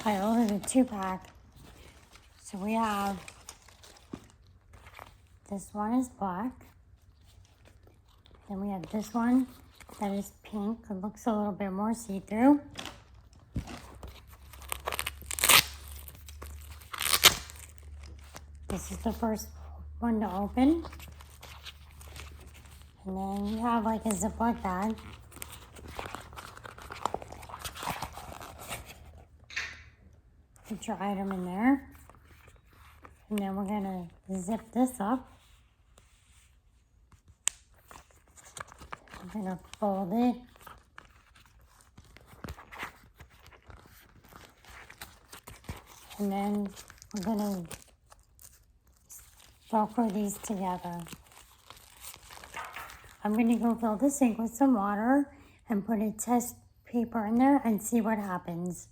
I ordered a 2-pack. So we have, this one is black. Then we have this one that is pink. It looks a little bit more see-through. This is the first one to open. And then you have like a Ziploc bag. Put your item in there. And then we're gonna zip this up. I'm gonna fold it. And then we're gonna Velcro these together. I'm gonna go fill the sink with some water and put a test paper in there and see what happens.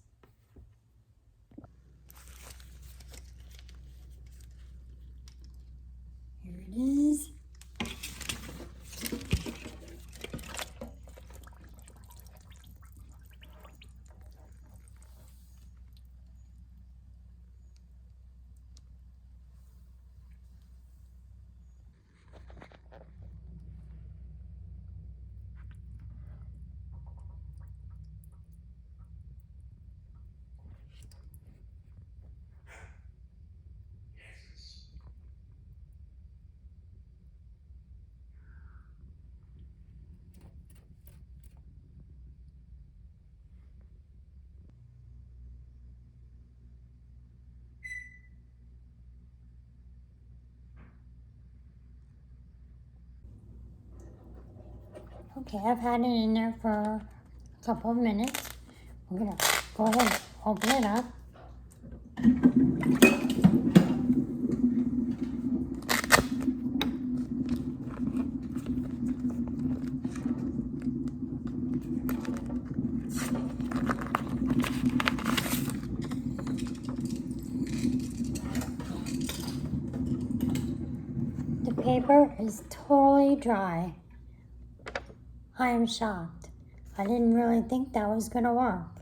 Here it is. Okay, I've had it in there for a couple of minutes. I'm gonna go ahead and open it up. The paper is totally dry. I am shocked. I didn't really think that was gonna work.